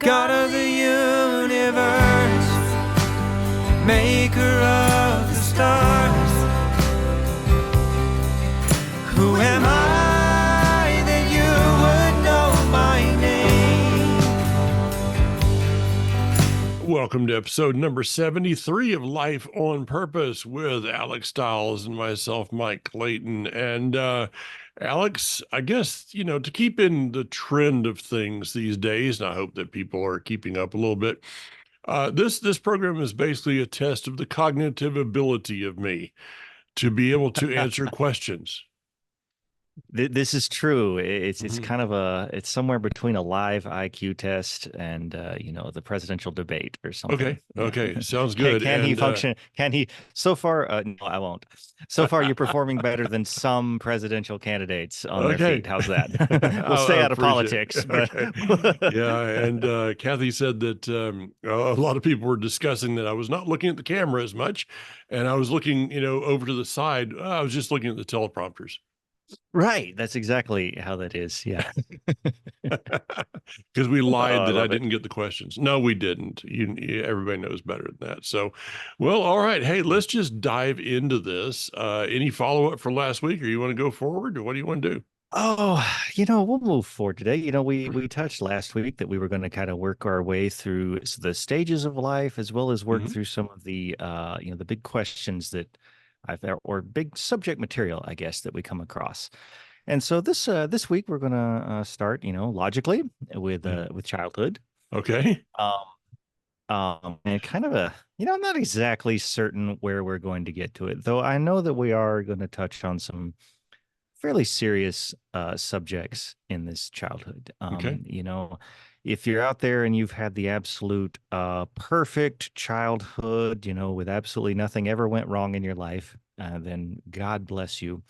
God of the universe, maker of the stars. Who am I that you would know my name? Welcome to episode number 73 of Life on Purpose with Alex Stiles and myself, Mike Clayton. And Alex, I guess, to keep in the trend of things these days, and I hope that people are keeping up a little bit, this program is basically a test of the cognitive ability of me to be able to answer questions. This is true. It's Mhm. kind of it's somewhere between a live IQ test and the presidential debate or something. Okay, sounds Can, good. can he And function? Can he? So far, no, I won't. So far, you're performing better than some presidential candidates on their okay. feet. How's that? We'll I stay out of appreciate politics, it. but Okay. Yeah, and Kathy said that a lot of people were discussing that I was not looking at the camera as much, and I was looking, over to the side. I was just looking at the teleprompters. right. That's exactly how that is. Yeah. Because we lied I that I love it. didn't get the questions. No, we didn't. Everybody knows better than that. So, well, all right. Hey, let's just dive into this. Any follow-up for last week, or you want to go forward, or what do you want to do? Oh, we'll move forward today. We touched last week that we were going to kind of work our way through the stages of life as well as work Mhm. through some of the big questions that or big subject material, I guess, that we come across. And so this week we're going to start, logically Yeah. with childhood. Okay. And kind of I'm not exactly certain where we're going to get to it, though I know that we are going to touch on some fairly serious subjects in this childhood. Okay. If you're out there and you've had the absolute perfect childhood, with absolutely nothing ever went wrong in your life, then God bless you.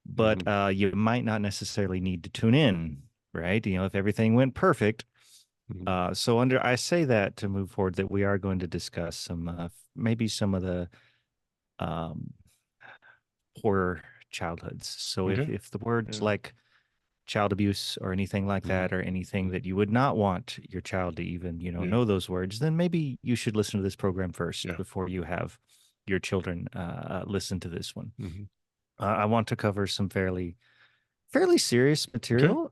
But Mhm. you might not necessarily need to tune in, right? If everything went perfect. Mhm. I say that to move forward that we are going to discuss maybe some of the um, poor childhoods. So if Okay. if the words Yeah. like child abuse or anything like Mhm. that, or anything Mhm. that you would not want your child to even, Yeah. know those words, then maybe you should listen to this program first Yeah. before you have your children listen to this one. Mhm. I want to cover some fairly serious Okay. material,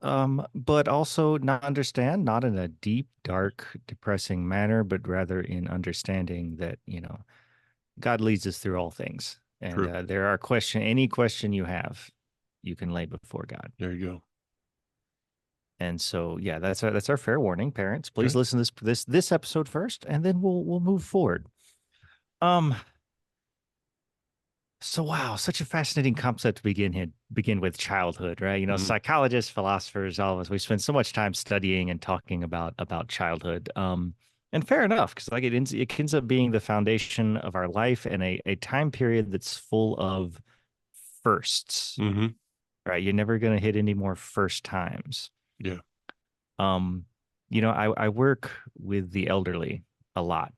but also not in a deep, dark, depressing manner, but rather in understanding that, God leads us through all things. And True. any question you have, you can lay before God. There you go. And so, yeah, that's our fair warning, parents. Please Okay. listen to this episode first, and then we'll move forward. Um. So wow, such a fascinating concept to begin with childhood, right? Mhm. Psychologists, philosophers, all of us, we spend so much time studying and talking about childhood. And fair enough, because it ends up being the foundation of our life and a time period that's full of firsts, Mhm. right? You're never gonna hit any more first times. Yeah. Um, I work with the elderly a lot.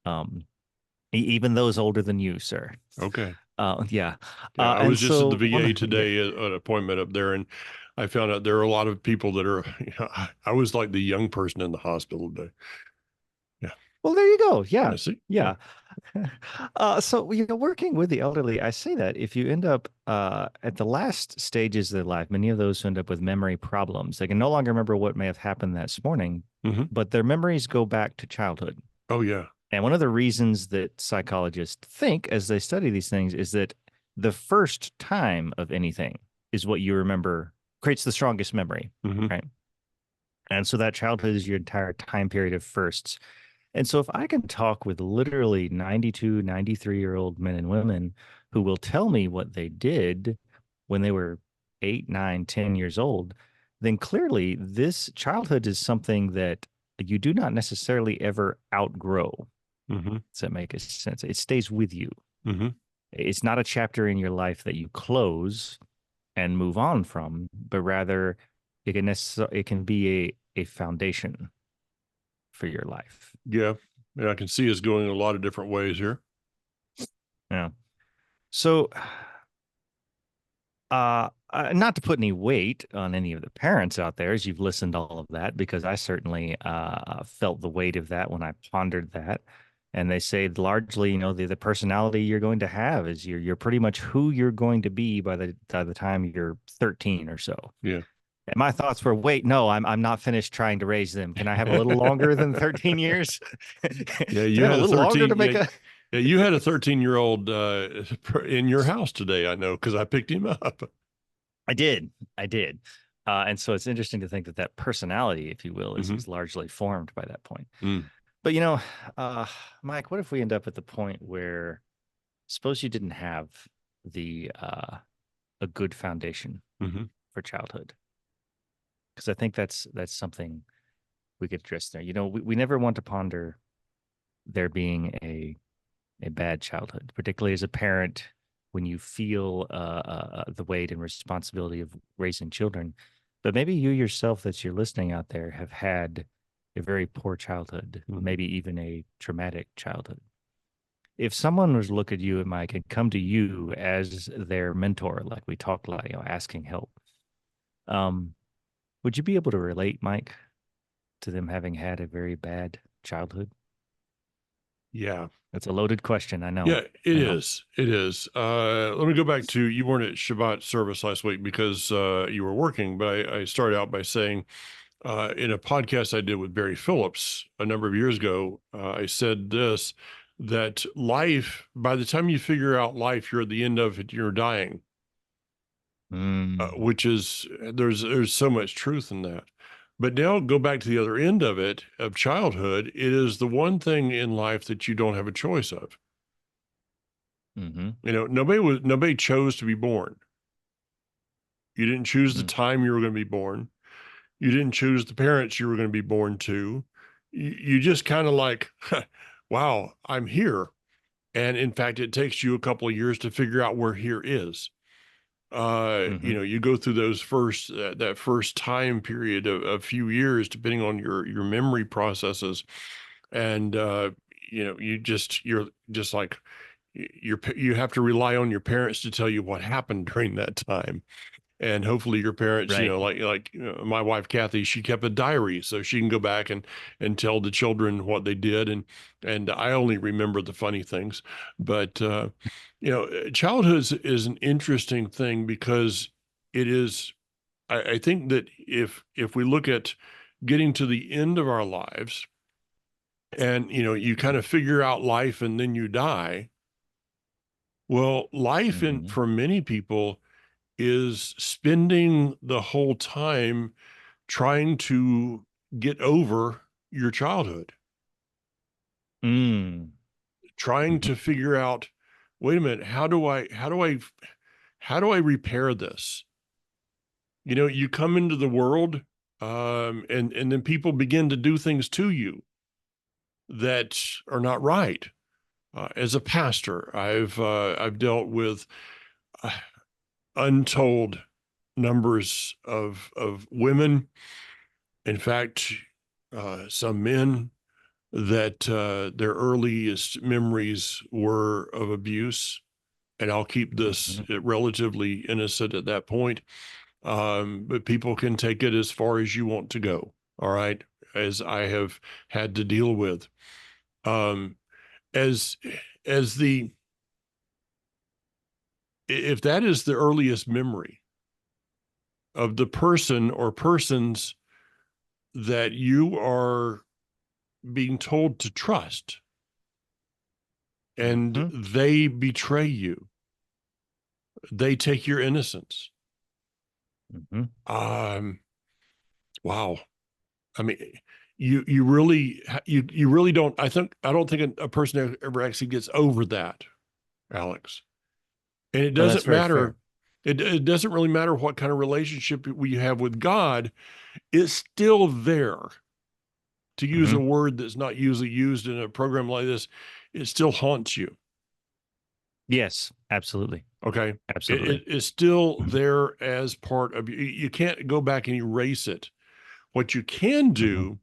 Um, even those older than you, sir. Okay. Yeah. Yeah. I And was just at the so VA yeah. today at an appointment up there, and I found out there are a lot of people that are. I was like the young person in the hospital today. Yeah. Well, there you go. Yeah. Yeah. See. Yeah. Yeah. So, working with the elderly, I say that if you end up at the last stages of their life, many of those who end up with memory problems, they can no longer remember what may have happened that morning, Mhm. but their memories go back to childhood. Oh yeah. And one of the reasons that psychologists think as they study these things is that the first time of anything is what you remember, creates the strongest memory, Mhm. right? And so that childhood is your entire time period of firsts. And so if I can talk with literally 92, 93-year-old men and women who will tell me what they did when they were 8, 9, 10 years old, then clearly this childhood is something that you do not necessarily ever outgrow. Mhm. Does that make sense? It stays with you. Mhm. It's not a chapter in your life that you close and move on from, but rather it can be a foundation for your life. Yeah. And I can see us going a lot of different ways here. Yeah. So not to put any weight on any of the parents out there as you've listened to all of that, because I certainly felt the weight of that when I pondered that. And they say largely, the personality you're going to have is you're pretty much who you're going to be by the time you're 13 or so. Yeah. And my thoughts were, wait, no, I'm not finished trying to raise them. Can I have a little longer than 13 years? Yeah, Can you I have a had a little longer 13. to make Yeah, a yeah, you had a 13-year-old in your house today. I know because I picked him up. I did. I did. And so it's interesting to think that that personality, if you will, is, Hmm. is largely formed by that point. Mm. But, Mike, what if we end up at the point where suppose you didn't have the a good foundation Hmm. for childhood? Because I think that's something we could address there. We never want to ponder there being a bad childhood, particularly as a parent when you feel the weight and responsibility of raising children. But maybe you yourself, that you're listening out there, have had a very poor childhood, Hmm. maybe even a traumatic childhood. If someone was to look at you, Mike, and come to you as their mentor, like we talked about, asking help, um, would you be able to relate, Mike, to them having had a very bad childhood? Yeah. That's a loaded question. I know. Yeah, it I know. is. It is. Let me go back to, you weren't at Shabbat service last week because you were working, but I started out by saying in a podcast I did with Barry Phillips a number of years ago, I said this, that life, by the time you figure out life, you're at the end of it, you're dying, Mm, which is, there's so much truth in that. But now go back to the other end of it, of childhood. It is the one thing in life that you don't have a choice of. mm-hmm, Nobody chose to be born. You didn't choose the mm, time you were going to be born. You didn't choose the parents you were going to be born to. You just kind of like, wow, I'm here. And in fact, it takes you a couple of years to figure out where here is. mm-hmm. You go through those that first time period of a few years, depending on your memory processes, and you're just like you have to rely on your parents to tell you what happened during that time. And hopefully your parents, Right. my wife Kathy, she kept a diary so she can go back and tell the children what they did, and I only remember the funny things. But childhood is an interesting thing because it is. I think that if we look at getting to the end of our lives, and you kind of figure out life and then you die. Well, life Mm-hmm. for many people is spending the whole time trying to get over your childhood, Mm, trying mm-hmm. to figure out, wait a minute, how do I repair this? You come into the world, and then people begin to do things to you that are not right. As a pastor, I've dealt with uh, untold numbers of women. In fact, some men that their earliest memories were of abuse, and I'll keep this Mm-hmm. relatively innocent at that point. But people can take it as far as you want to go. All right, as I have had to deal with. Um, as as the If that is the earliest memory of the person or persons that you are being told to trust, and Mm-hmm. they betray you, they take your innocence. Mm-hmm. Um, wow. I mean, you really you really don't. I don't think a person ever actually gets over that, Alex. And it Oh, that's doesn't very matter. fair. It doesn't really matter what kind of relationship we have with God. It's still there. To use a Mm-hmm. word that's not usually used in a program like this, it still haunts you. Yes, absolutely. Okay. It Absolutely. is still there as part of you. You can't go back and erase it. What you can Mm-hmm. do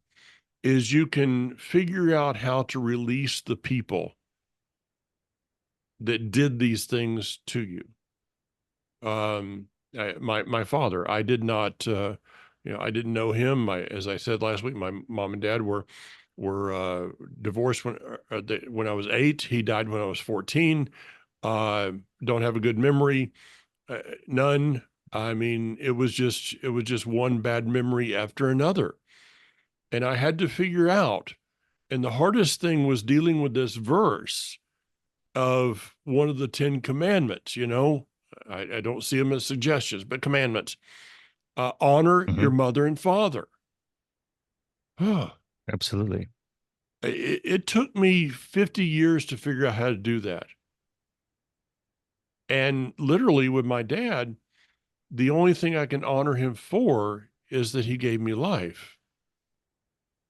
is you can figure out how to release the people that did these things to you. my father. I did not, I didn't know him. As I said last week, my mom and dad were divorced when I was 8. He died when I was 14. Don't have a good memory, none. I mean, it was just one bad memory after another, and I had to figure out. And the hardest thing was dealing with this verse of one of the 10 commandments. I don't see them as suggestions, but commandments. Honor Hmm. your mother and father. it, Absolutely. it took me 50 years to figure out how to do that. And literally with my dad, the only thing I can honor him for is that he gave me life.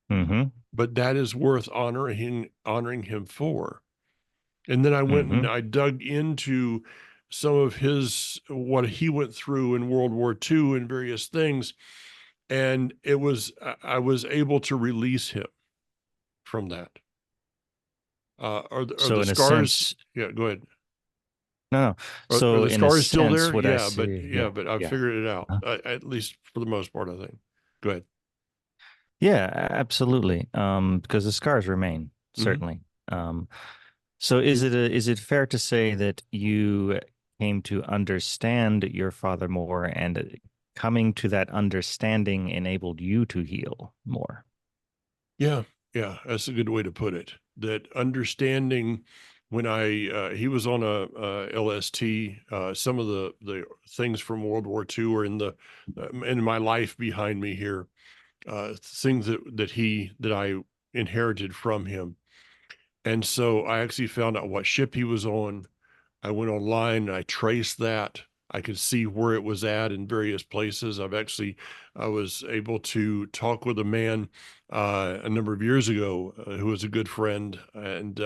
Hmm. But that is worth honoring him for. And then I went and Hmm. I dug into some of what he went through in World War II and various things. And I was able to release him from that. Are So the in a scars? sense, Yeah, go ahead. no, no. Are So the in a scars still sense, there? what I Yeah, see, yeah, but I've yeah. figured it out, Uh, at least for the most part, I think. Go ahead. Yeah, absolutely. Because the scars remain, Hmm. certainly. Um, so is it fair to say that you came to understand your father more, and coming to that understanding enabled you to heal more? Yeah, yeah, that's a good way to put it. That understanding when he was on a LST, some of the things from World War II are in my life behind me here, things that I inherited from him. And so I actually found out what ship he was on. I went online and I traced that. I could see where it was at in various places. I was able to talk with a man a number of years ago who was a good friend, and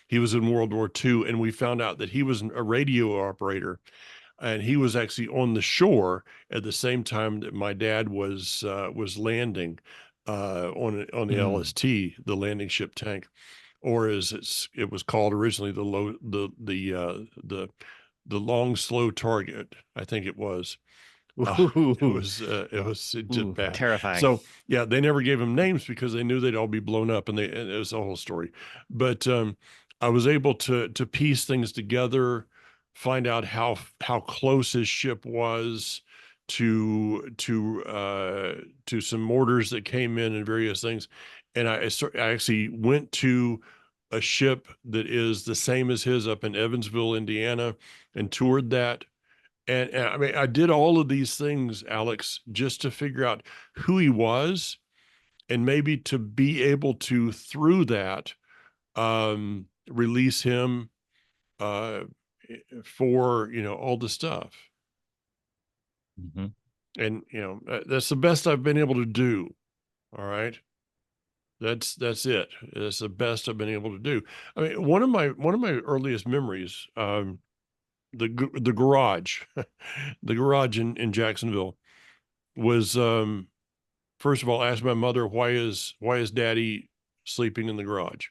he was in World War II, and we found out that he was a radio operator, and he was actually on the shore at the same time that my dad was landing on the Mm. LST, the landing ship tank, or as it was called originally, the long slow target, I think it was. Ooh, It was just ooh, bad. terrifying. So yeah, they never gave them names because they knew they'd all be blown up, and it was a whole story. But I was able to piece things together, find out how close his ship was to some mortars that came in and various things, and I actually went to a ship that is the same as his up in Evansville, Indiana, and toured that. And I mean, I did all of these things, Alex, just to figure out who he was, and maybe to be able to, through that, release him uh, for, all the stuff. Hmm. And, that's the best I've been able to do. All right. That's it. That's the best I've been able to do. I mean, one of my earliest memories, the garage, the garage in Jacksonville was, first of all, ask my mother, why is daddy sleeping in the garage?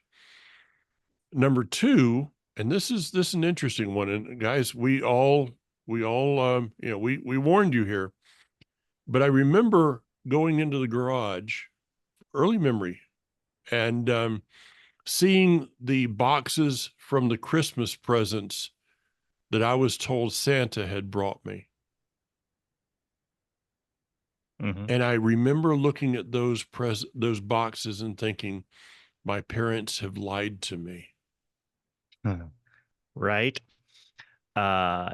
Number two, and this is an interesting one. And guys, we all we warned you here, but I remember going into the garage, early memory, and seeing the boxes from the Christmas presents that I was told Santa had brought me. Hmm. And I remember looking at those boxes and thinking, my parents have lied to me. Right. Uh,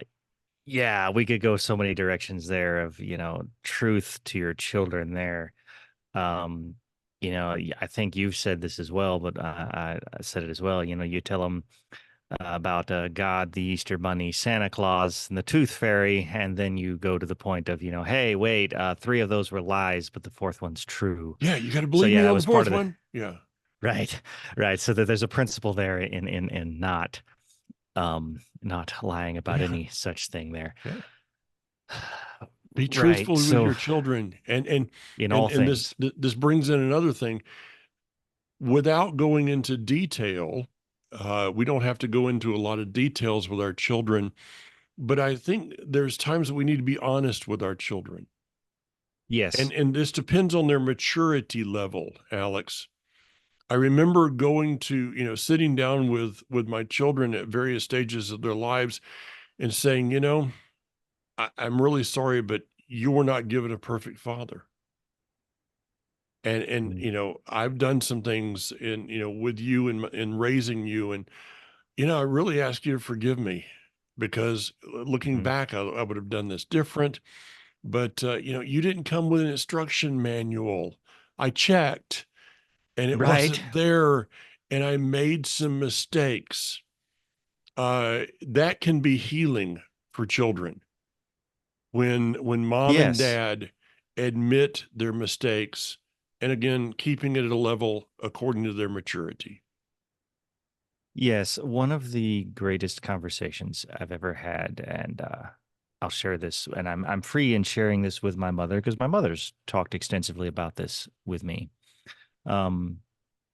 yeah, we could go so many directions there of, truth to your children there. Um, I think you've said this as well, but I said it as well. You tell them about God, the Easter Bunny, Santa Claus, and the Tooth Fairy, and then you go to the point of, hey, wait, three of those were lies, but the fourth one's true. Yeah, you got to So believe yeah, me that on the was part fourth of the one. Yeah. right, right. So that there's a principle there in not lying about Yeah. any such thing there. Yeah. Be Right. truthful with So your children. And in and all and this things. this brings in another thing. Without going into detail, we don't have to go into a lot of details with our children. but I think there's times that we need to be honest with our children. Yes. And this depends on their maturity level, Alex. I remember going to, sitting down with my children at various stages of their lives and saying, I'm really sorry, but you were not given a perfect father. And Mm. I've done some things with you in raising you, and I really ask you to forgive me, because looking Mhm. back, I would have done this different. But you didn't come with an instruction manual. I checked, and it Right. wasn't there, and I made some mistakes. That can be healing for children when mom and Yes. dad admit their mistakes, and again, keeping it at a level according to their maturity. Yes. One of the greatest conversations I've ever had, and I'll share this, and I'm free in sharing this with my mother because my mother's talked extensively about this with me. Um,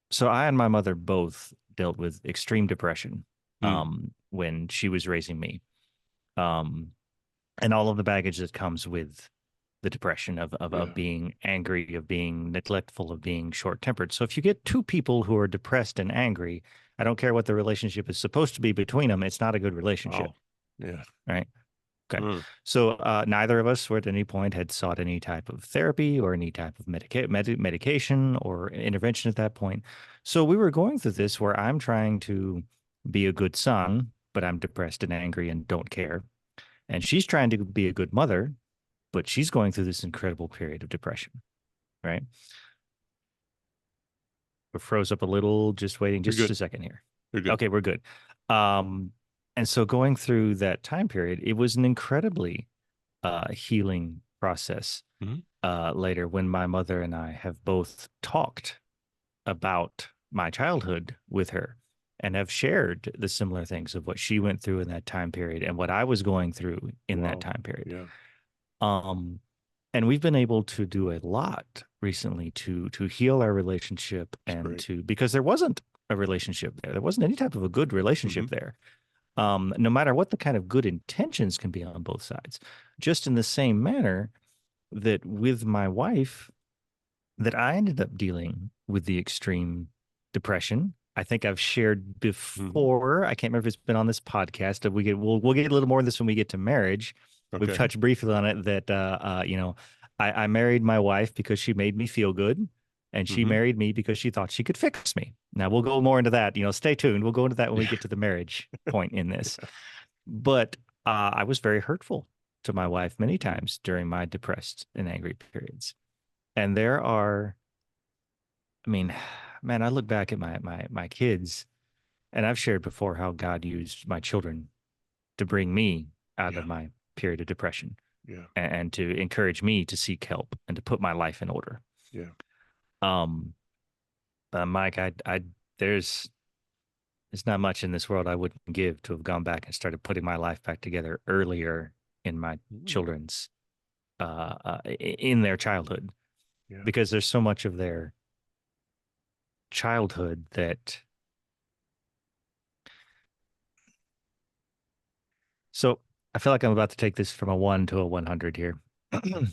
so I and my mother both dealt with extreme depression Mm, when she was raising me. Um, and all of the baggage that comes with the depression of yeah. being angry, of being neglectful, of being short tempered. So if you get two people who are depressed and angry, I don't care what the relationship is supposed to be between them, it's not a good relationship, Wow. Yeah. right? Okay. Mm, So neither of us at any point had sought any type of therapy or any type of medication or intervention at that point. So we were going through this where I'm trying to be a good son, but I'm depressed and angry and don't care. And she's trying to be a good mother, but she's going through this incredible period of depression, right? We froze up a little, just waiting you're just a good. second here. You're good. Okay, we're good. Um, and so going through that time period, it was an incredibly healing process Mhm. later when my mother and I have both talked about my childhood with her and have shared the similar things of what she went through in that time period and what I was going through in that Wow. time period. Yeah. Um, and we've been able to do a lot recently to heal our relationship It's and great. to because there wasn't a relationship there. There wasn't any type of a good relationship Hmm. there. No matter what the kind of good intentions can be on both sides. Just in the same manner that with my wife, that I ended up dealing with the extreme depression. I think I've shared Hmm. before. I can't remember if it's been on this podcast. That we'll get a little more of this when we get to marriage. We've Okay. touched briefly on it that I married my wife because she made me feel good, and she Hmm. married me because she thought she could fix me. Now we'll go more into that. Stay tuned. We'll go into that when we Yeah. get to the marriage point in this. But I was very hurtful to my wife many Mm. times during my depressed and angry periods. And there are, I mean, man, I look back at my kids, and I've shared before how God used my children to bring me out Yeah. of my period of depression Yeah. and to encourage me to seek help and to put my life in order. Yeah. Um, Mike, there's there's not much in this world I wouldn't give to have gone back and started putting my life back together earlier in my Mm. children's in their childhood Yeah. because there's so much of their childhood that so I feel like I'm about to take this from a 1 to a 100 here. I'm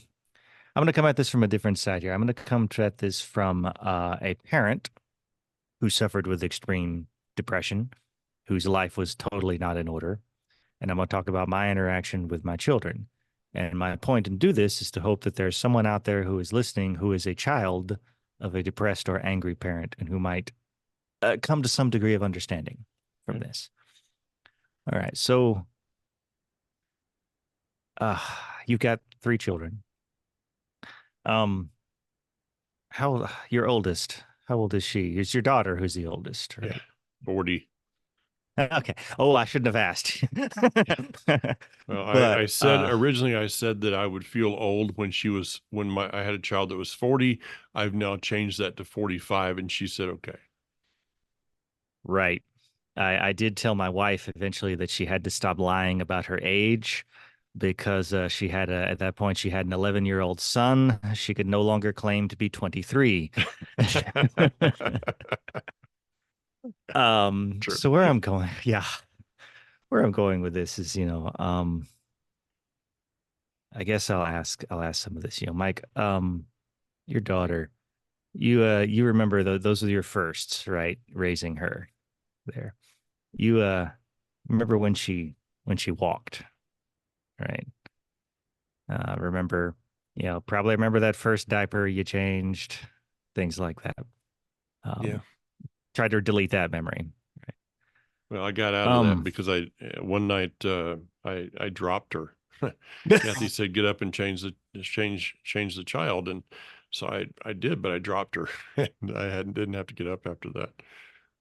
going to come at this from a different side here. I'm going to come at this from a parent who suffered with extreme depression, whose life was totally not in order. And I'm going to talk about my interaction with my children. And my point in do this is to hope that there's someone out there who is listening who is a child of a depressed or angry parent and who might come to some degree of understanding from Yeah. this. All right. So uh, you've got three children. Um, how your oldest? How old is she? It's your daughter who's the oldest, Yeah. right? 40. Okay. Oh, I shouldn't have asked. Well, But I said originally, I said that I would feel old when I had a child that was 40. I've now changed that to 45, and she said, okay. right. I did tell my wife eventually that she had to stop lying about her age because she had at that point she had an 11-year-old son. She could no longer claim to be 23. True. So where I'm going, yeah, where I'm going with this is, I guess I'll ask some of this. Mike, your daughter, you remember those are your firsts, right? Raising her there. You remember when she walked, right? Remember, probably remember that first diaper you changed, things like that. Yeah. Um, Try to delete that memory. Well, I got out of that Um, because I one night I dropped her. Kathy said, "Get up and change the child," and so I did, but I dropped her, and I hadn't didn't have to get up after that.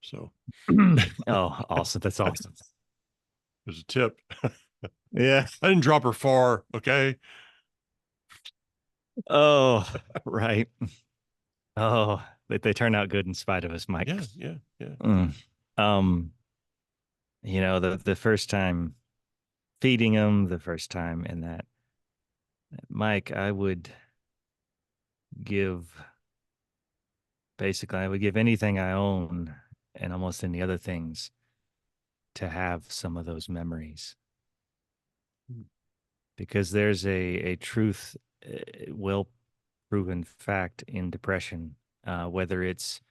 So oh, awesome. That's awesome. it was a tip. Yeah. I didn't drop her far. Okay. Oh, right. Oh, they turn out good in spite of us, Mike. Yeah. Yeah. Yeah. Mm. Um, the first time feeding him, the first time in that, Mike, give I would give anything I own and almost any other things to have some of those memories. Because there's a truth, well proven fact in depression, whether it's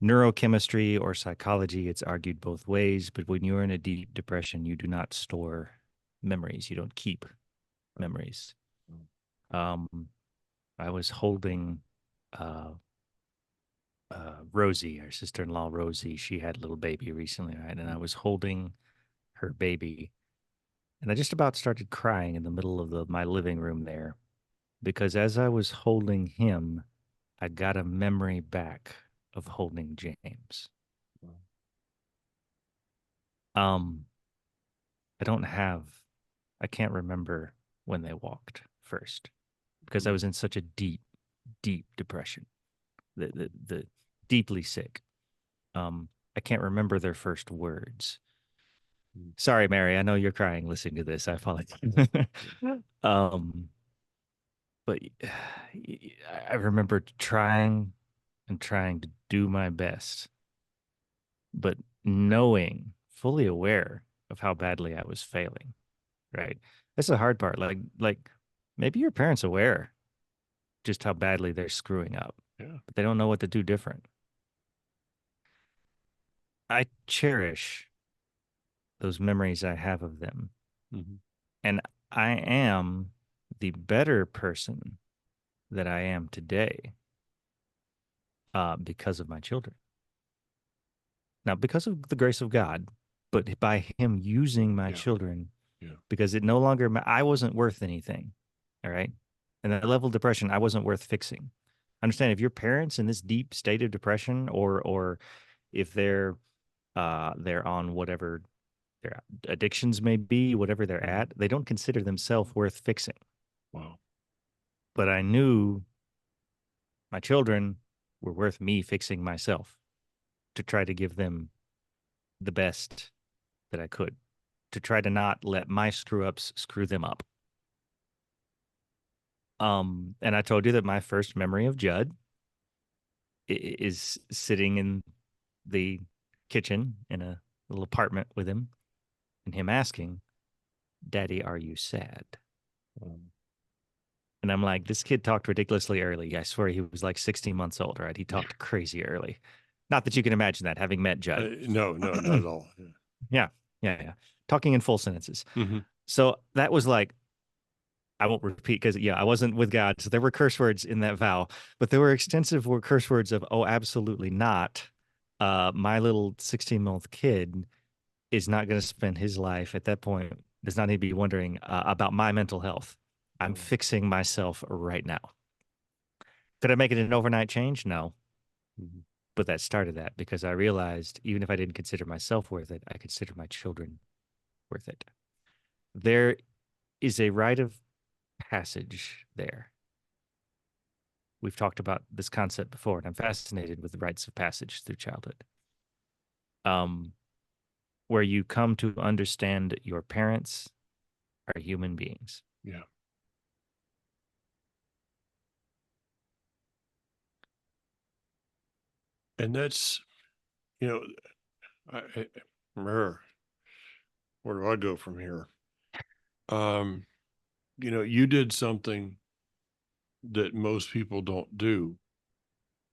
neurochemistry or psychology, it's argued both ways. But when you're in a deep depression, you do not store memories. You don't keep memories. Um, I was holding uh, Rosie, our sister-in-law, Rosie. She had a little baby recently, right? And I was holding her baby, and I just about started crying in the middle of my living room there because as I was holding him, I got a memory back of holding James. Um, I don't have, I can't remember when they walked first because I was in such a deep, deep depression, the deeply sick. I can't remember their first words. Sorry, Mary, I know you're crying listening to this. I apologize. um, but I remember trying and trying to do my best, but knowing, fully aware of how badly I was failing. Right. That's the hard part. Like maybe your parents aware just how badly they're screwing up, Yeah. but they don't know what to do different. I cherish those memories I have of them. Mm-hmm. And I am the better person that I am today because of my children. Now, because of the grace of God, but by Him using my Yeah. children, Yeah. because it no longer, I wasn't worth anything. All right. And that level of depression, I wasn't worth fixing. Understand if your parents in this deep state of depression, or if they're on whatever their addictions may be, whatever they're at, they don't consider themselves worth fixing. Wow. But I knew my children were worth me fixing myself to try to give them the best that I could, to try to not let my screw ups screw them up. And I told you that my first memory of Judd is sitting in the kitchen in a little apartment with him and him asking, "Daddy, are you sad?" And I'm like, this kid talked ridiculously early. I swear he was like 16 months old, right? He talked crazy early. Not that you can imagine that, having met Judd. No, not at all. Yeah, yeah. Talking in full sentences. Mm-hmm. So that was like, I won't repeat because, I wasn't with God. So there were curse words in that vow, but there were extensive curse words of, oh, absolutely not. My little 16-month kid is not going to spend his life at that point, does not need to be wondering about my mental health. I'm fixing myself right now. Could I make it an overnight change? No. Mm-hmm. But that started that because I realized even if I didn't consider myself worth it, I consider my children worth it. There is a rite of passage there. We've talked about this concept before, and I'm fascinated with the rites of passage through childhood. Where you come to understand your parents are human beings. Yeah. And that's, I remember Where do I go from here? Um, you did something that most people don't do,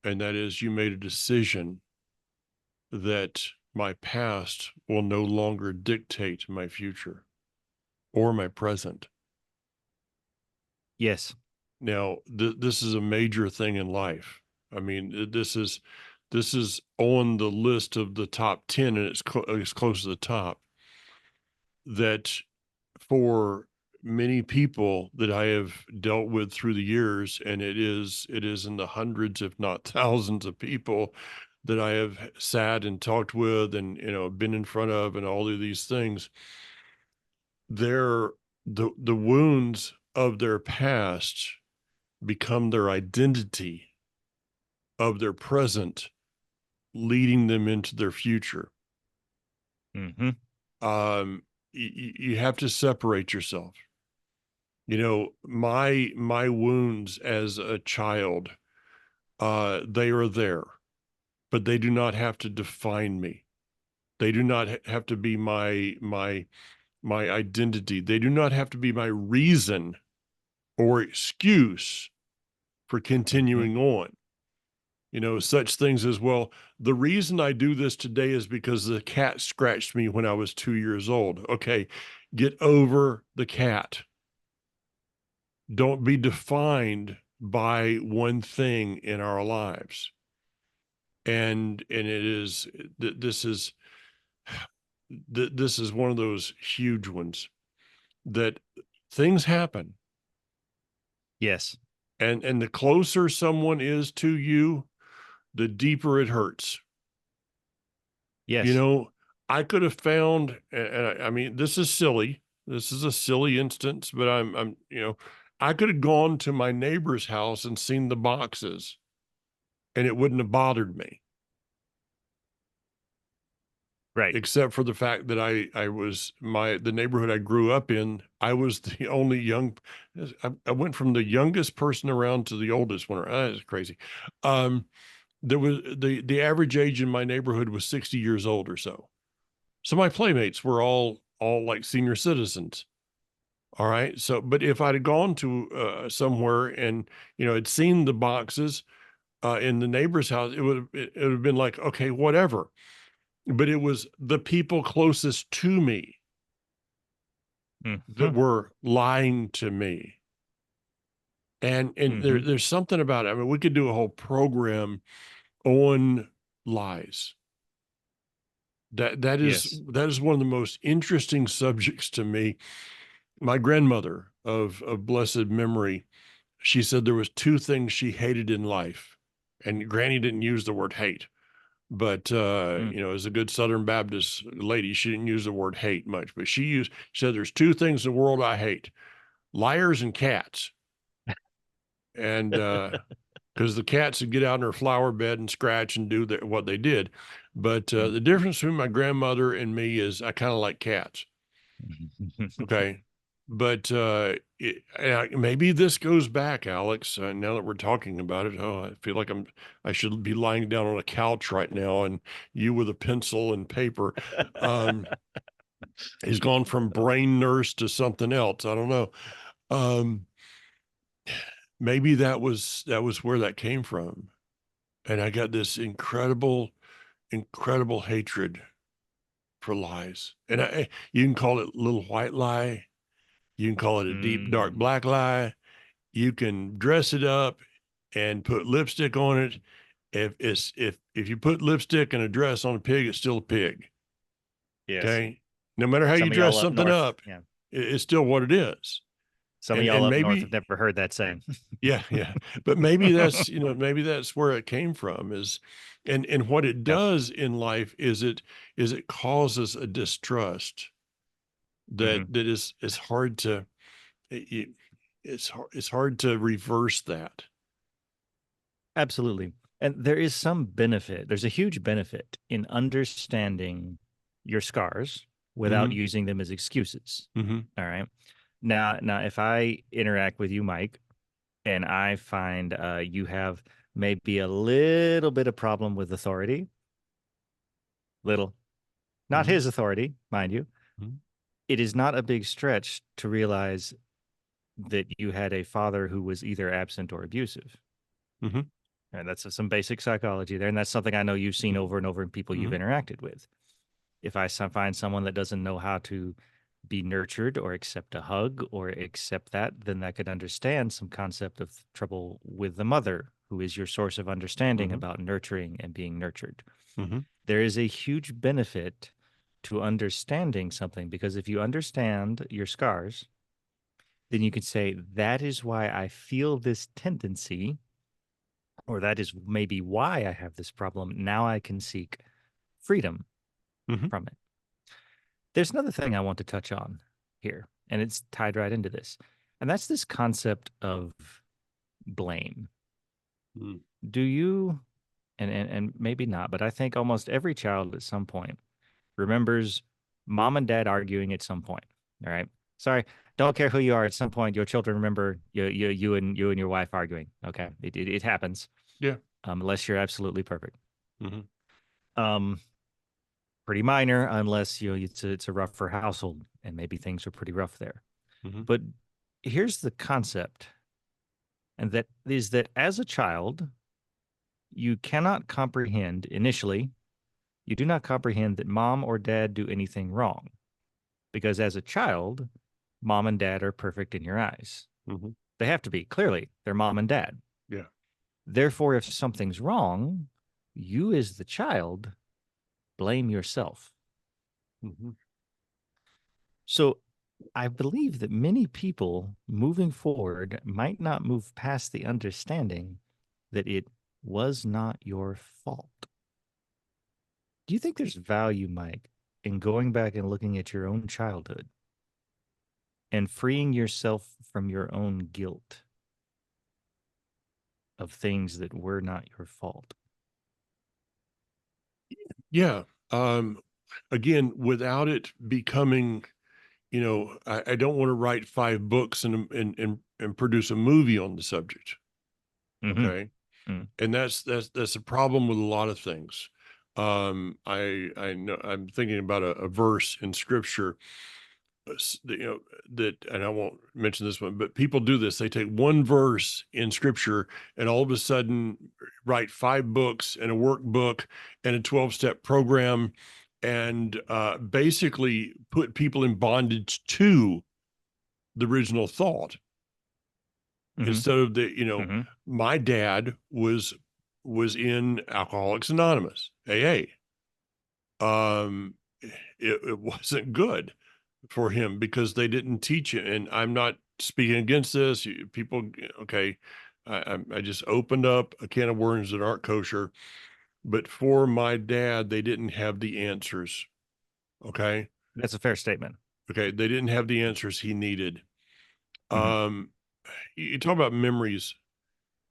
and that is you made a decision that my past will no longer dictate my future or my present. Yes. Now, this is a major thing in life. I mean, this is on the list of the top 10, and it's close to the top. That for many people that I have dealt with through the years, and it is in the hundreds, if not thousands, of people that I have sat and talked with, and been in front of, and all of these things. Their the wounds of their past become their identity of their present, leading them into their future. Mm-hmm. You have to separate yourself. My wounds as a child, they are there, but they do not have to define me. They do not have to be my identity. They do not have to be my reason or excuse for Mm-hmm. continuing on. Such things as, well, the reason I do this today is because the cat scratched me when I was 2 years old. Okay, get over the cat. Don't be defined by one thing in our lives. And it is this is this is one of those huge ones that things happen, Yes. and the closer someone is to you, the deeper it hurts. You Yes. know, I could have found, and I mean, this is silly. This is a silly instance, but I could have gone to my neighbor's house and seen the boxes, and it wouldn't have bothered me, Right. except for the fact that I was the neighborhood I grew up in. I was the only young. I went from the youngest person around to the oldest one. That's crazy. Um, there was the average age in my neighborhood was 60 years old or so. So my playmates were all like senior citizens. All right. So, but if I'd have gone to somewhere and had seen the boxes in the neighbor's house, it would have been like, okay, whatever. But it was the people closest to me that Mm-hmm. were lying to me. And Mm-hmm. there's something about it. I mean, we could do a whole program on lies. That is Yes. that is one of the most interesting subjects to me. My grandmother of blessed memory, she said there was two things she hated in life. And Granny didn't use the word hate, but Mm. as a good Southern Baptist lady, she didn't use the word hate much, but she said there's two things in the world I hate: liars and cats. And because the cats would get out in her flower bed and scratch and do what they did. But the Mhm. difference between my grandmother and me is I kind of like cats. Okay. But maybe this goes back, Alex. Now that we're talking about it, I feel like I should be lying down on a couch right now, and you with a pencil and paper. Um, he's gone from brain nurse to something else. I don't know. Um, maybe that was where that came from, and I got this incredible hatred for lies. And you can call it little white lie, you can call it a deep dark Mm. black lie. You can dress it up and put lipstick on it. If you put lipstick and a dress on a pig, it's still a pig. Yes. Okay. No matter how you Some of dress y'all up something north. up, Yeah. it's still what it is. Some of And y'all and up north have maybe, never heard that saying. yeah, yeah. But maybe that's where it came from, is and what it Yeah. does in life is it causes a distrust that Hmm. that is hard to it, it's hard to reverse that. Absolutely. And there is some benefit. There's a huge benefit in understanding your scars without Hmm. using them as excuses. Hmm. All right. Now, if I interact with you, Mike, and I find you have maybe a little bit of problem with authority, little, not Hmm. his authority, mind you, it is not a big stretch to realize that you had a father who was either absent or abusive. Mm-hmm. And that's some basic psychology there. And that's something I know you've seen over and over in people you've Mm-hmm. interacted with. If I find someone that doesn't know how to be nurtured or accept a hug or accept that, then I could understand some concept of trouble with the mother, who is your source of understanding Mm-hmm. about nurturing and being nurtured. Mm-hmm. There is a huge benefit to understanding something, because if you understand your scars, then you can say, that is why I feel this tendency, or that is maybe why I have this problem. Now I can seek freedom Mm-hmm. from it. There's another thing I want to touch on here, and it's tied right into this. And that's this concept of blame. Mm-hmm. Do you, and maybe not, but I think almost every child at some point remembers mom and dad arguing at some point. All right. Sorry, don't care who you are. At some point, your children remember you and your wife arguing. Okay, it happens. Yeah. Unless you're absolutely perfect. Mm-hmm. Um, Pretty minor, unless it's a rougher household, and maybe things are pretty rough there. Mm-hmm. But here's the concept, and that is that as a child, you cannot comprehend initially. You do not comprehend that mom or dad do anything wrong, because as a child, mom and dad are perfect in your eyes. Mm-hmm. They have to be. Clearly, they're mom and dad. Yeah. Therefore, if something's wrong, you as the child blame yourself. Mm-hmm. So I believe that many people moving forward might not move past the understanding that it was not your fault. Do you think there's value, Mike, in going back and looking at your own childhood and freeing yourself from your own guilt of things that were not your fault? Yeah. Again, without it becoming, I don't want to write 5 books and produce a movie on the subject. Mm-hmm. Okay. Mm-hmm. And that's a problem with a lot of things. I know I'm thinking about a verse in scripture, that, and I won't mention this one, but people do this. They take one verse in scripture and all of a sudden write 5 books and a workbook and a 12-step program, and basically put people in bondage to the original thought, Mm-hmm. instead of Mm-hmm. my dad was in Alcoholics Anonymous, AA. It wasn't good for him because they didn't teach it. And I'm not speaking against this. People, okay, I just opened up a can of worms that aren't kosher. But for my dad, they didn't have the answers. Okay. That's a fair statement. Okay. They didn't have the answers he needed. Mm-hmm. Um, you talk about memories.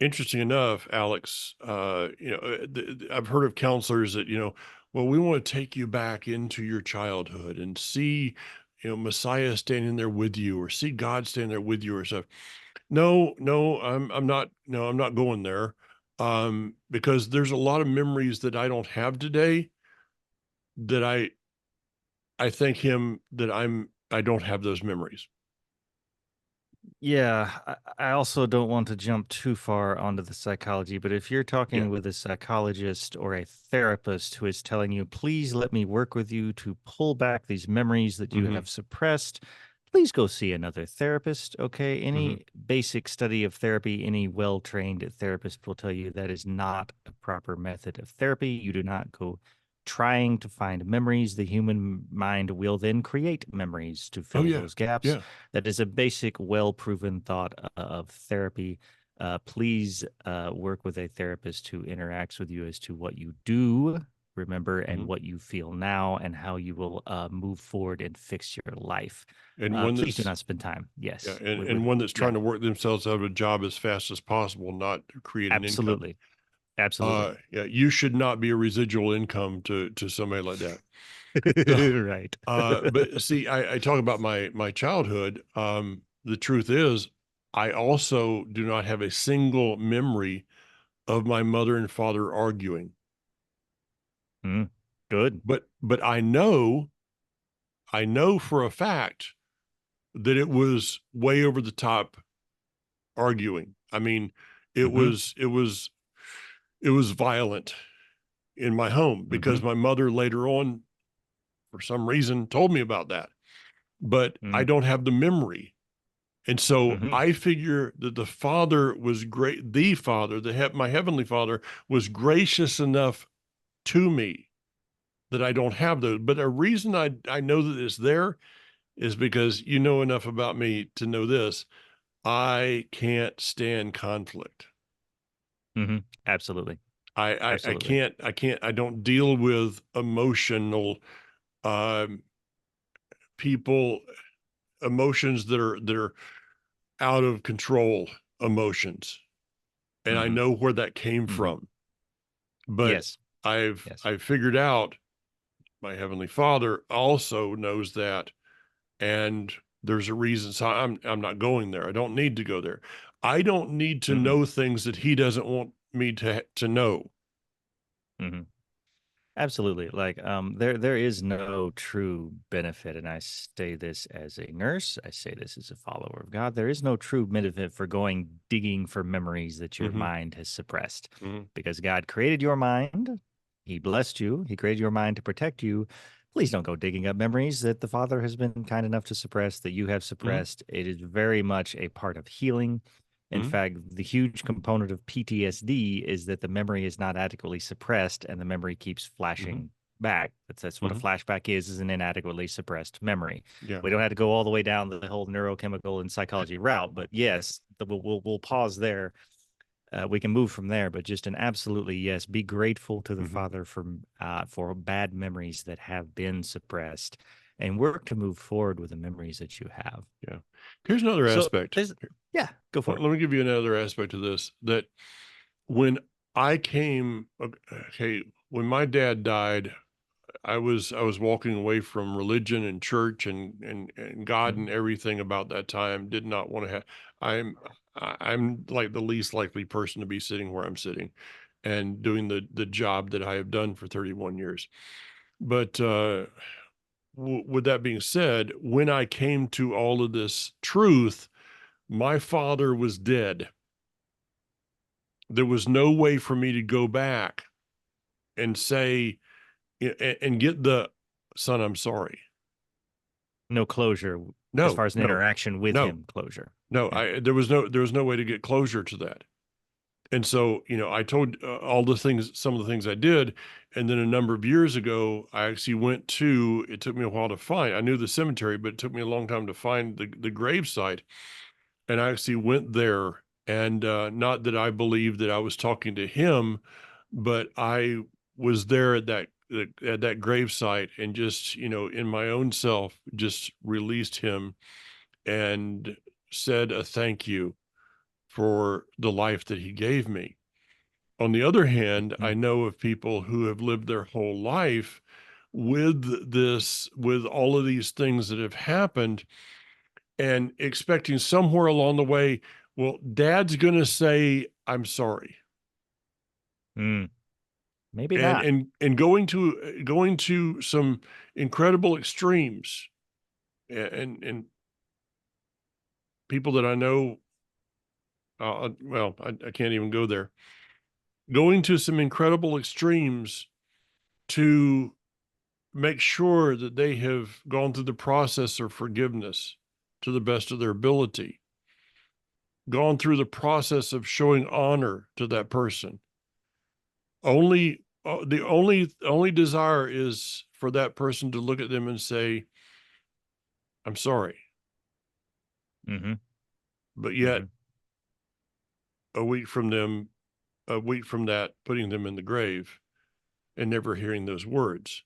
Interesting enough, Alex, I've heard of counselors that, well, we want to take you back into your childhood and see, Messiah standing there with you, or see God standing there with you or stuff. No, no, I'm not, no, I'm not going there. Because there's a lot of memories that I don't have today that I thank him that I don't have those memories. Yeah, I also don't want to jump too far onto the psychology, but if you're Yeah. talking with a psychologist or a therapist who is telling you, please let me work with you to pull back these memories that you Mm-hmm. have suppressed, please go see another therapist. Okay. Mm-hmm. Any basic study of therapy, any well trained therapist will tell you that is not a proper method of therapy. You do not go trying to find memories. The human mind will then create memories to Oh fill yeah. those gaps. Yeah. That is a basic, well proven thought of therapy. Please work with a therapist who interacts with you as to what you do remember and Mm-hmm. what you feel now and how you will move forward and fix your life. And one Please do that's not spend time. Yeah, Yes. and one that's Yeah, trying to work themselves out of a job as fast as possible, not create an income. absolutely. Absolutely. Yeah, you should not be a residual income to somebody like that. So, Right. but see, I talk about my childhood. The truth is, I also do not have a single memory of my mother and father arguing. Good. But I know I know for a fact that it was way over the top arguing. I mean, it Mm-hmm. was it was it was violent in my home Mm-hmm. because my mother later on, for some reason, told me about that. But I don't have the memory. And so Mm-hmm. I figure that the Father was great. The Father, my Heavenly Father, was gracious enough to me that I don't have those. But a reason I know that it's there is because you know enough about me to know this. I can't stand conflict. Mm-hmm. Absolutely. Absolutely. I don't deal with emotional um, people, emotions that are out of control emotions. And I Mm-hmm. know where that came Mm-hmm. from. But Yes. I've Yes. I've figured out my Heavenly Father also knows that, and there's a reason. So I'm not going there. I don't need to go there. I don't need to Mm-hmm. know things that He doesn't want me to know. Mm-hmm. Absolutely. Like there is no true benefit, and I say this as a nurse, I say this as a follower of God. There is no true benefit for going digging for memories that your Hmm. mind has suppressed. Hmm. Because God created your mind, He blessed you, He created your mind to protect you. Please don't go digging up memories that the Father has been kind enough to suppress, that you have Hmm. suppressed. It is very much a part of healing. In Hmm. fact, the huge component of PTSD is that the memory is not adequately suppressed and the memory keeps Hmm. flashing back. That's what a Hmm. flashback is an inadequately suppressed memory. Yeah. We don't have to go all the way down the whole neurochemical and psychology route, but yes, we'll pause there. We can move from there, but just an absolutely yes. Be grateful to the Hmm. Father for bad memories that have been suppressed, and work to move forward with the memories that you have. Yeah. Here's another So aspect. there's yeah, go for Let it. let me give you another aspect of this. That when I came, okay, when my dad died, I was walking away from religion and church and God Mhm. and everything about that time. Did not want to have. I'm I'm like the least likely person to be sitting where I'm sitting, and doing the job that I have done for 31 years. But with that being said, when I came to all of this truth, my father was dead. There was no way for me to go back and say and get the son, I'm sorry. No closure as No, far as an no, interaction with no, him closure. no. Yeah. There was no way to get closure to that. And so, I told all the things, some of the things I did. And then a number of years ago, I actually went to, it took me a while to find, I knew the cemetery, but it took me a long time to find the grave site. And I actually went there. And not that I believed that I was talking to him, but I was there at that grave site and just, in my own self, just released him and said a thank you for the life that he gave me. On the other hand, Mhm. I know of people who have lived their whole life with all of these things that have happened, and expecting somewhere along the way, well, dad's going to say, I'm sorry. Mm, maybe And, not. and going to some incredible extremes, and people that I know, well, I can't even go there, going to some incredible extremes to make sure that they have gone through the process of forgiveness to the best of their ability, gone through the process of showing honor to that person. The only desire is for that person to look at them and say, I'm sorry. Mhm. But yet Mhm. a week from them, a week from that, putting them in the grave and never hearing those words.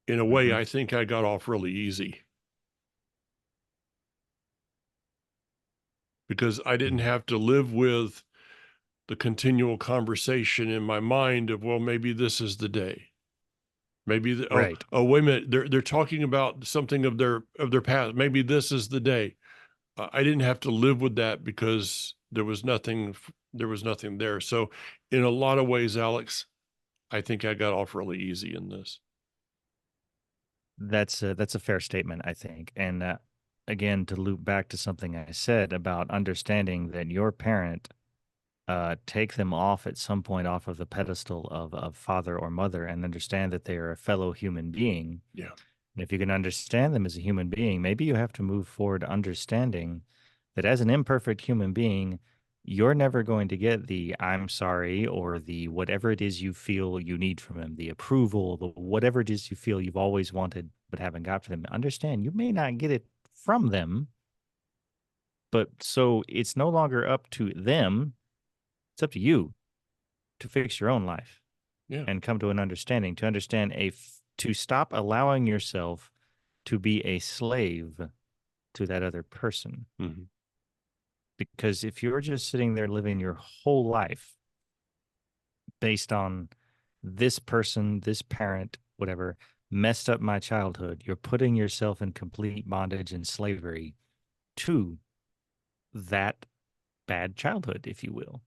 In a way, Mhm. I think I got off really easy because I didn't have to live with the continual conversation in my mind of, well, maybe this is the day. Maybe Right. oh, wait a minute, they're talking about something of their past. Maybe this is the day. I didn't have to live with that because there was nothing there. So in a lot of ways, Alex, I think I got off really easy in this. That's a fair statement, I think. And again, to loop back to something I said about understanding that your parent take them off at some point off of the pedestal of father or mother and understand that they are a fellow human being. Yeah. And if you can understand them as a human being, maybe you have to move forward understanding that as an imperfect human being, you're never going to get the I'm sorry or the whatever it is you feel you need from him, the approval, the whatever it is you feel you've always wanted but haven't got from them. Understand you may not get it from them, but so it's no longer up to them. It's up to you to fix your own life Yeah. and come to an understanding, to understand to stop allowing yourself to be a slave to that other person. Mm-hmm. Because if you're just sitting there living your whole life based on this person, this parent, whatever, messed up my childhood, you're putting yourself in complete bondage and slavery to that bad childhood, if you will.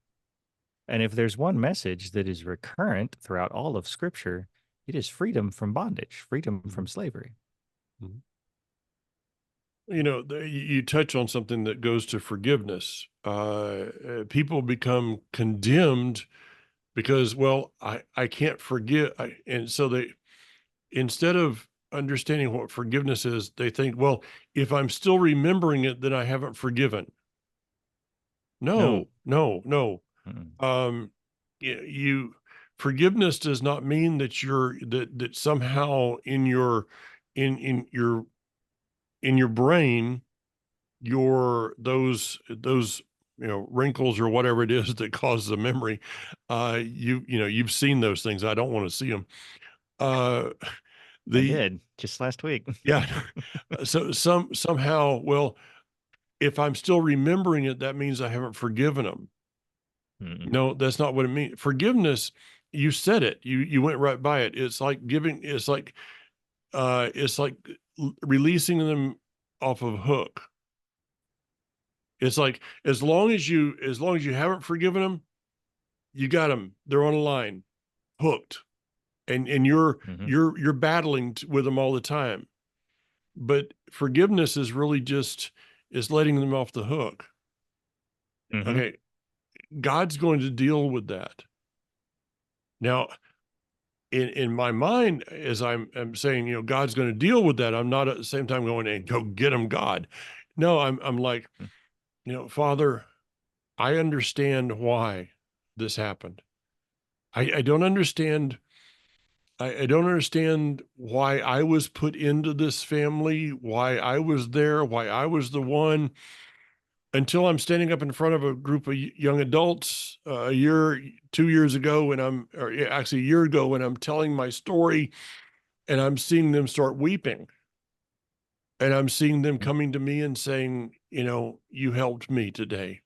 And if there's one message that is recurrent throughout all of Scripture, it is freedom from bondage, freedom from slavery. Mm-hmm. You know, you touch on something that goes to forgiveness. People become condemned because, well, I can't forgive. And so they, instead of understanding what forgiveness is, they think, well, if I'm still remembering it, then I haven't forgiven. No. No, no, no. Mm-mm. You forgiveness does not mean that that somehow in in your in your brain those wrinkles or whatever it is that causes the memory, you've seen those things. I don't want to see them. uh I the did just last week. Yeah. So somehow, well, if I'm still remembering it, that means I haven't forgiven them. Mm-mm. No, that's not what it means. Forgiveness, you said it, you went right by it. It's like giving, it's like releasing them off of hook. It's like, as long as you haven't forgiven them, you got them. They're on a line, hooked, and Mm-hmm. you're battling with them all the time. But forgiveness is really just is letting them off the hook. Mm-hmm. Okay, God's going to deal with that. Now, in my mind, as I'm saying, God's going to deal with that. I'm not at the same time going and go get him, God. No, I'm like, Father, I understand why this happened. I don't understand. I don't understand why I was put into this family, why I was there, why I was the one, until I'm standing up in front of a group of young adults a year, 2 years ago, or yeah, actually a year ago, when I'm telling my story and I'm seeing them start weeping. And I'm seeing them coming to me and saying, you helped me today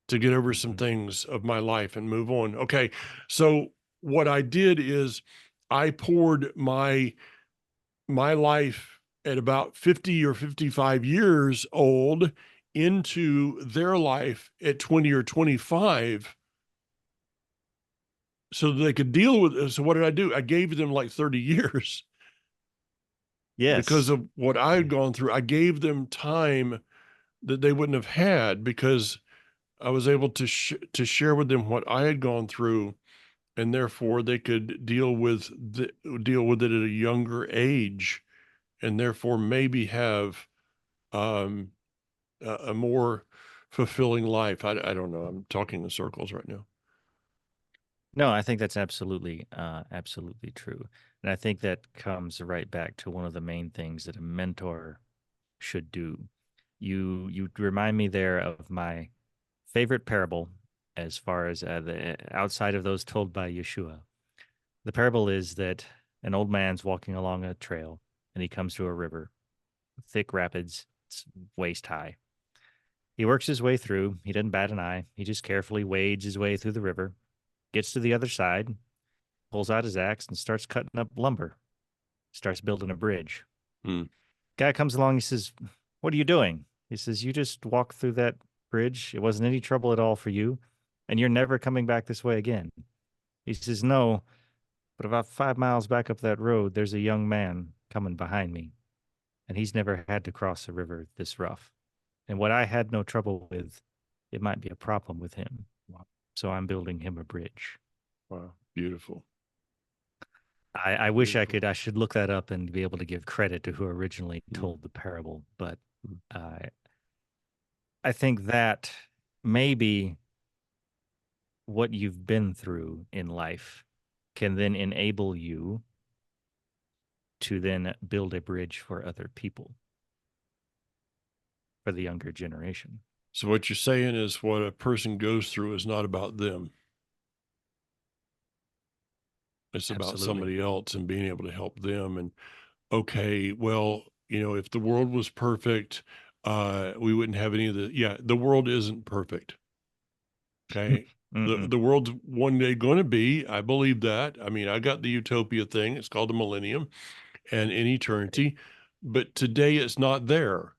to get over some Mm-hmm. things of my life and move on. Okay. So what I did is I poured my life at about 50 or 55 years old into their life at 20 or 25 so that they could deal with it. So what did I do? I gave them like 30 years because Yes. of what I had gone through. I gave them time that they wouldn't have had because I was able to share with them what I had gone through, and therefore they could deal with it at a younger age, and therefore maybe have um, a more fulfilling life. I don't know. I'm talking in circles right now. No, I think that's absolutely true. And I think that comes right back to one of the main things that a mentor should do. You remind me there of my favorite parable as far as the outside of those told by Yeshua. The parable is that an old man's walking along a trail and he comes to a river, thick rapids, it's waist high. He works his way through. He doesn't bat an eye. He just carefully wades his way through the river, gets to the other side, pulls out his axe, and starts cutting up lumber, starts building a bridge. Hmm. Guy comes along. He says, "What are you doing?" He says, "You just walked through that bridge. It wasn't any trouble at all for you, and you're never coming back this way again." He says, "No, but about 5 miles back up that road, there's a young man coming behind me, and he's never had to cross a river this rough. And what I had no trouble with, it might be a problem with him. Wow. So I'm building him a bridge. Wow. Beautiful. I wish I Beautiful. could. I should look that up and be able to give credit to who originally Mm. told the parable. But Mm. I think that maybe what you've been through in life can then enable you to then build a bridge for other people, for the younger generation. So what you're saying is what a person goes through is not about them. It's about Absolutely. somebody else and being able to help them. And okay, well, if the world was perfect, we wouldn't have any of the, the world isn't perfect. Okay. The world's one day going to be, I believe that. I mean, I got the utopia thing. It's called the millennium and in eternity, but today it's not there.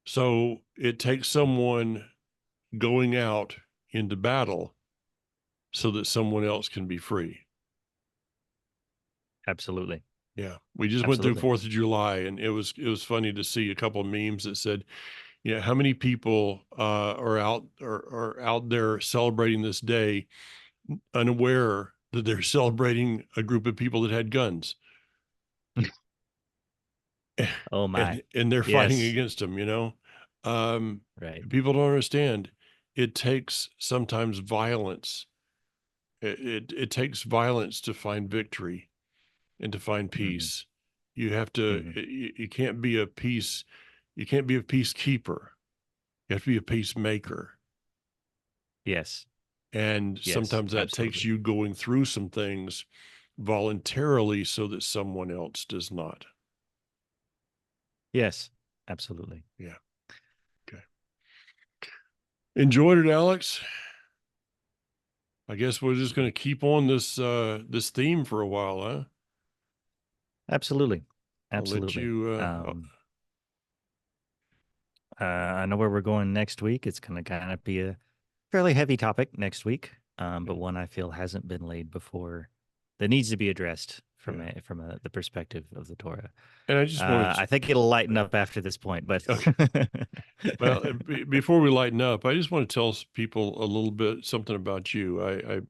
So it takes someone going out into battle so that someone else can be free. Absolutely. Yeah. We just went through 4th of July, and it was funny to see a couple of memes that said, how many people are out there celebrating this day, unaware that they're celebrating a group of people that had guns. Oh my. And they're fighting Yes. against them, Right. People don't understand. It takes sometimes violence. It takes violence to find victory and to find peace. You have to, you can't be a peace, you can't be a peacekeeper. You have to be a peacemaker. Yes. And Yes, sometimes that takes absolutely. you going through some things voluntarily so that someone else does not. Yes, absolutely. Yeah. Okay. Enjoyed it, Alex. I guess we're just going to keep on this theme for a while, huh? Absolutely. I'll let Absolutely. you. I know where we're going next week. It's going to kind of be a fairly heavy topic next week, but one I feel hasn't been laid before that needs to be addressed from the perspective of the Torah. And I just wanted to, I think it'll lighten up after this point, but okay. Well, before we lighten up, I just want to tell people a little bit something about you. I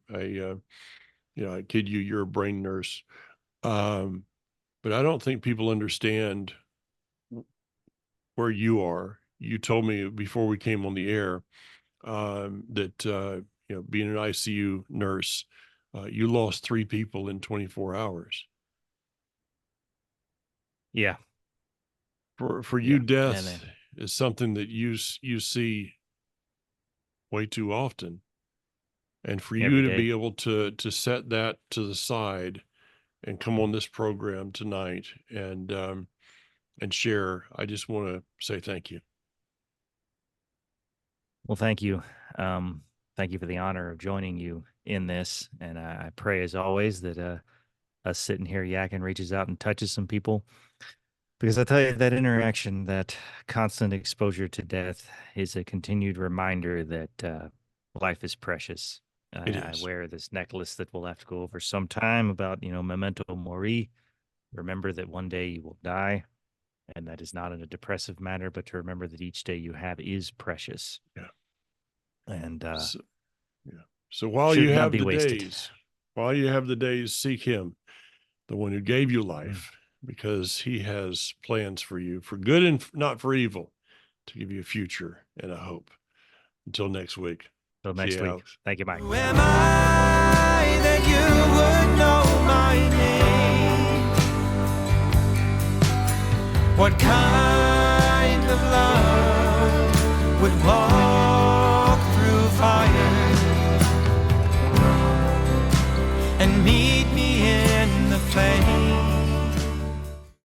kid you, you're a brain nurse, but I don't think people understand where you are. You told me before we came on the air that being an ICU nurse, you lost 3 people in 24 hours. Yeah. For you, death is something that you see way too often. And for you to be able to set that to the side and come on this program tonight and share, I just want to say thank you. Well, thank you. Thank you for the honor of joining you in this. And I pray, as always, that us sitting here yakking reaches out and touches some people. Because I tell you, that interaction, that constant exposure to death is a continued reminder that life is precious. I wear this necklace that we'll have to go over sometime about, memento mori. Remember that one day you will die. And that is not in a depressive manner, but to remember that each day you have is precious. Yeah. And so while you have the days, seek him, the one who gave you life, because he has plans for you, for good and not for evil, to give you a future and a hope. Until next week. Until next week. Alex. Thank you, Mike. Who am I that you would know my name? What kind of love would walk through fire and meet me